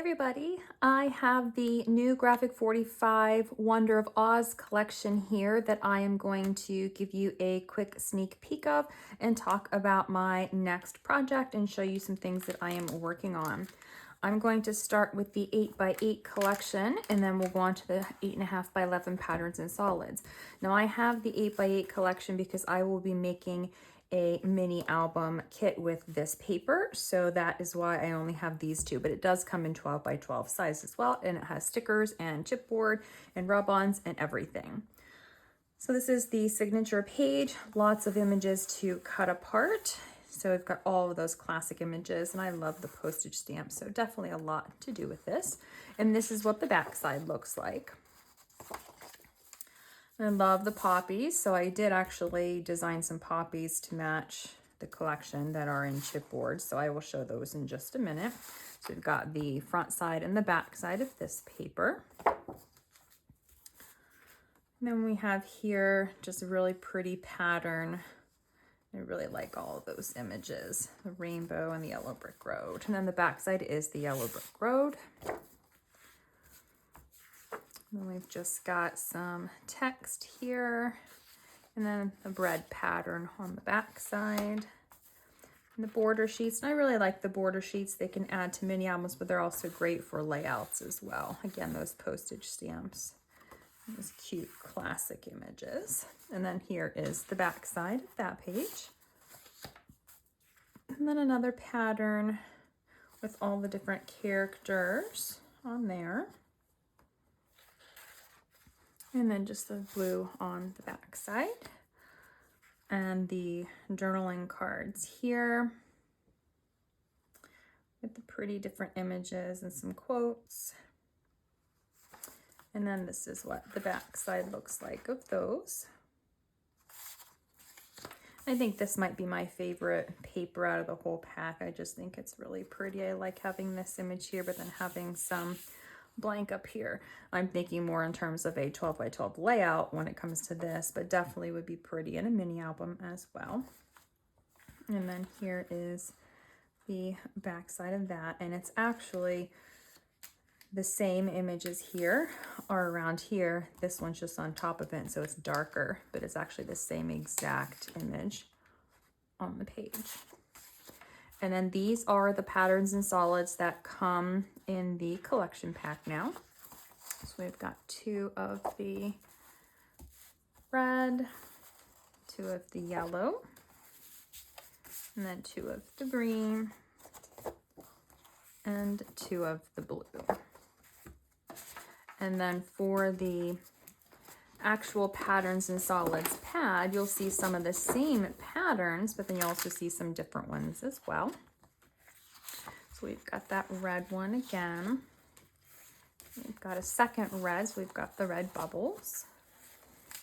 everybody, I have the new Graphic 45 Wonder of Oz collection here that I am going to give you a quick sneak peek of and talk about my next project and show you some things that I am working on. I'm going to start with the 8x8 collection and then we'll go on to the 8.5x11 patterns and solids. Now I have the 8x8 collection because I will be making a mini album kit with this paper, so that is why I only have these two, but it does come in 12x12 size as well, and it has stickers and chipboard and rub-ons and everything. So this is the signature page, lots of images to cut apart. So we've got all of those classic images, and I love the postage stamps, so definitely a lot to do with this. And this is what the back side looks like. I love the poppies, so I did actually design some poppies to match the collection that are in chipboard, so I will show those in just a minute. So we've got the front side and the back side of this paper. And then we have here just a really pretty pattern. I really like all of those images, the rainbow and the yellow brick road. And then the back side is the yellow brick road. Then we've just got some text here, and then the bread pattern on the back side. And the border sheets, and I really like the border sheets. They can add to mini albums, but they're also great for layouts as well. Again, those postage stamps, those cute classic images. And then here is the back side of that page. And then another pattern with all the different characters on there. And then just the blue on the back side. And the journaling cards here with the pretty different images and some quotes. And then this is what the back side looks like of those. I think this might be my favorite paper out of the whole pack. I just think it's really pretty. I like having this image here, but then having some blank up here. I'm thinking more in terms of a 12x12 layout when it comes to this, but definitely would be pretty in a mini album as well. And then here is the back side of that, and it's actually the same images here are around here. This one's just on top of it, so it's darker, but it's actually the same exact image on the page. And then these are the patterns and solids that come in the collection pack now. So we've got 2 of the red, 2 of the yellow, and then 2 of the green, and 2 of the blue. And then for the actual patterns and solids pad, you'll see some of the same patterns, but then you also see some different ones as well. So we've got that red one again. We've got a second red, so we've got the red bubbles.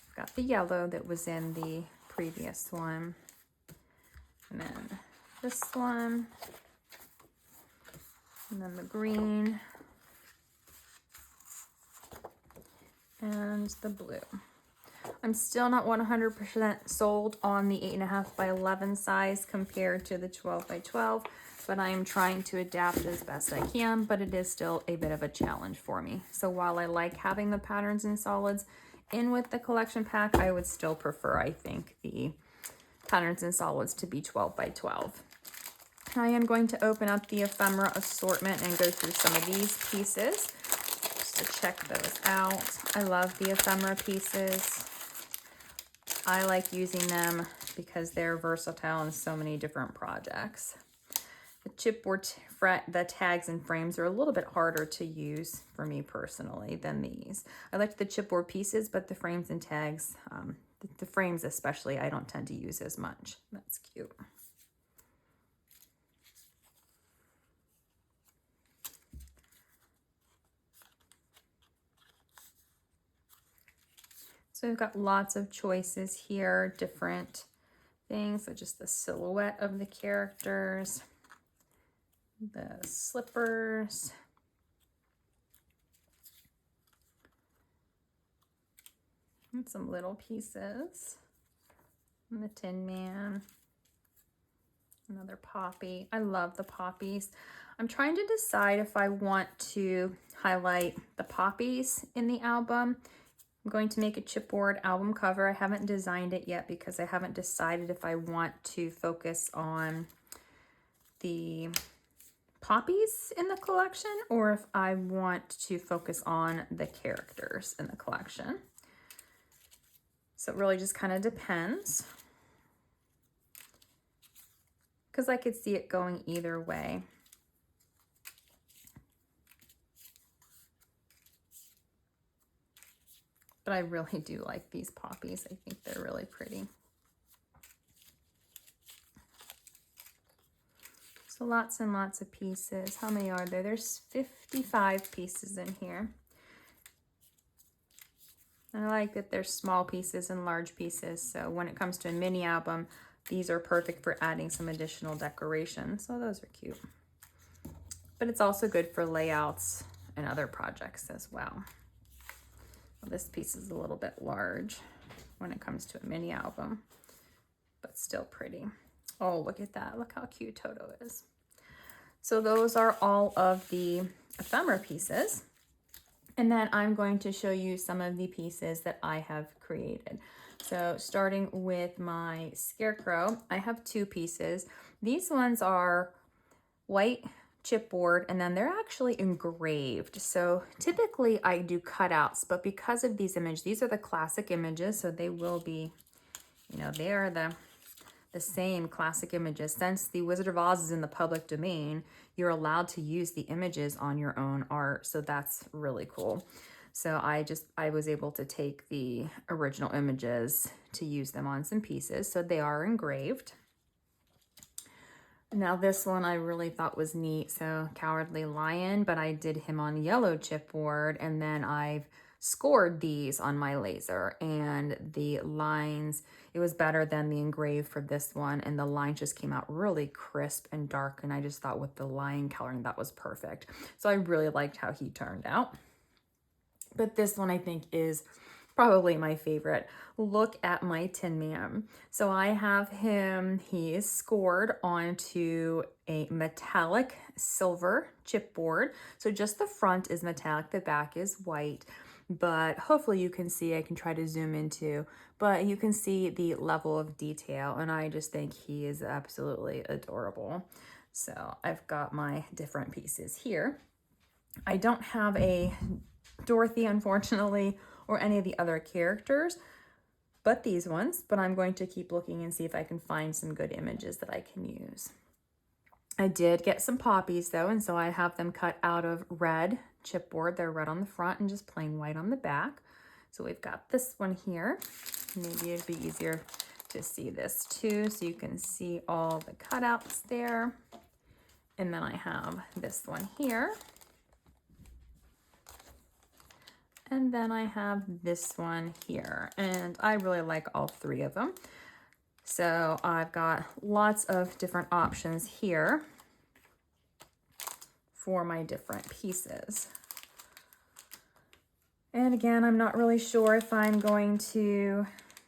We've got the yellow that was in the previous one. And then this one. And then the green. And the blue. I'm still not 100% sold on the 8.5x11 size compared to the 12x12, but I am trying to adapt as best I can, but it is still a bit of a challenge for me. So while I like having the patterns and solids in with the collection pack, I would still prefer, I think, the patterns and solids to be 12x12. I am going to open up the Ephemera assortment and go through some of these pieces to check those out. I love the Ephemera pieces. I like using them because they're versatile in so many different projects. The chipboard, the tags and frames are a little bit harder to use for me personally than these. I like the chipboard pieces, but the frames and tags, the frames especially, I don't tend to use as much. That's cute. So we've got lots of choices here, different things. So just the silhouette of the characters, the slippers, and some little pieces, and the Tin Man, another poppy. I love the poppies. I'm trying to decide if I want to highlight the poppies in the album. I'm going to make a chipboard album cover. I haven't designed it yet because I haven't decided if I want to focus on the poppies in the collection or if I want to focus on the characters in the collection. So it really just kind of depends, because I could see it going either way. But I really do like these poppies. I think they're really pretty. So lots and lots of pieces. How many are there? There's 55 pieces in here. And I like that there's small pieces and large pieces. So when it comes to a mini album, these are perfect for adding some additional decoration. So those are cute. But it's also good for layouts and other projects as well. Well, this piece is a little bit large when it comes to a mini album, but still pretty. Oh, look at that. Look how cute Toto is. So those are all of the ephemera pieces. And then I'm going to show you some of the pieces that I have created. So starting with my scarecrow, I have 2 pieces. These ones are white chipboard, and then they're actually engraved. So typically I do cutouts, but because of these images, these are the classic images, so they will be, you know, they are the same classic images. Since the Wizard of Oz is in the public domain, you're allowed to use the images on your own art. So that's really cool. So I was able to take the original images to use them on some pieces. So they are engraved. Now this one I really thought was neat. So Cowardly Lion, but I did him on yellow chipboard, and then I've scored these on my laser, and the lines, it was better than the engraved for this one, and the lines just came out really crisp and dark, and I just thought with the lion coloring that was perfect. So I really liked how he turned out. But this one I think is probably my favorite. Look at my Tin Man. So I have him, he is scored onto a metallic silver chipboard. So just the front is metallic, the back is white, but hopefully you can see, I can try to zoom into, but you can see the level of detail, and I just think he is absolutely adorable. So I've got my different pieces here. I don't have a Dorothy, unfortunately, or any of the other characters, but these ones, but I'm going to keep looking and see if I can find some good images that I can use. I did get some poppies though, and so I have them cut out of red chipboard. They're red on the front and just plain white on the back. So we've got this one here. Maybe it'd be easier to see this too, so you can see all the cutouts there. And then I have this one here. And then I have this one here, and I really like all 3 of them. So I've got lots of different options here for my different pieces. And again, I'm not really sure if I'm going to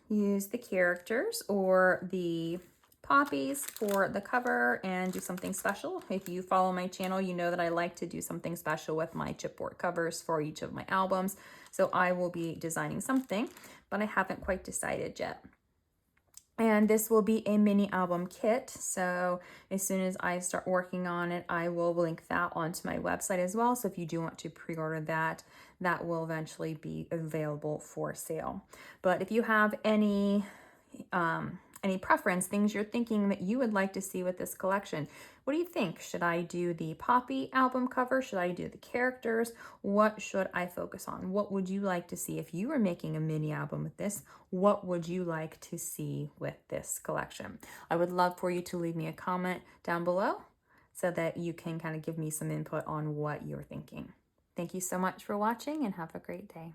use the characters or the poppies for the cover and do something special. If you follow my channel, you know that I like to do something special with my chipboard covers for each of my albums. So I will be designing something, but I haven't quite decided yet. And this will be a mini album kit. So as soon as I start working on it, I will link that onto my website as well. So if you do want to pre-order that, that will eventually be available for sale. But if you have any preference, things you're thinking that you would like to see with this collection, what do you think? Should I do the Poppy album cover? Should I do the characters? What should I focus on? What would you like to see if you were making a mini album with this? What would you like to see with this collection? I would love for you to leave me a comment down below so that you can kind of give me some input on what you're thinking. Thank you so much for watching, and have a great day.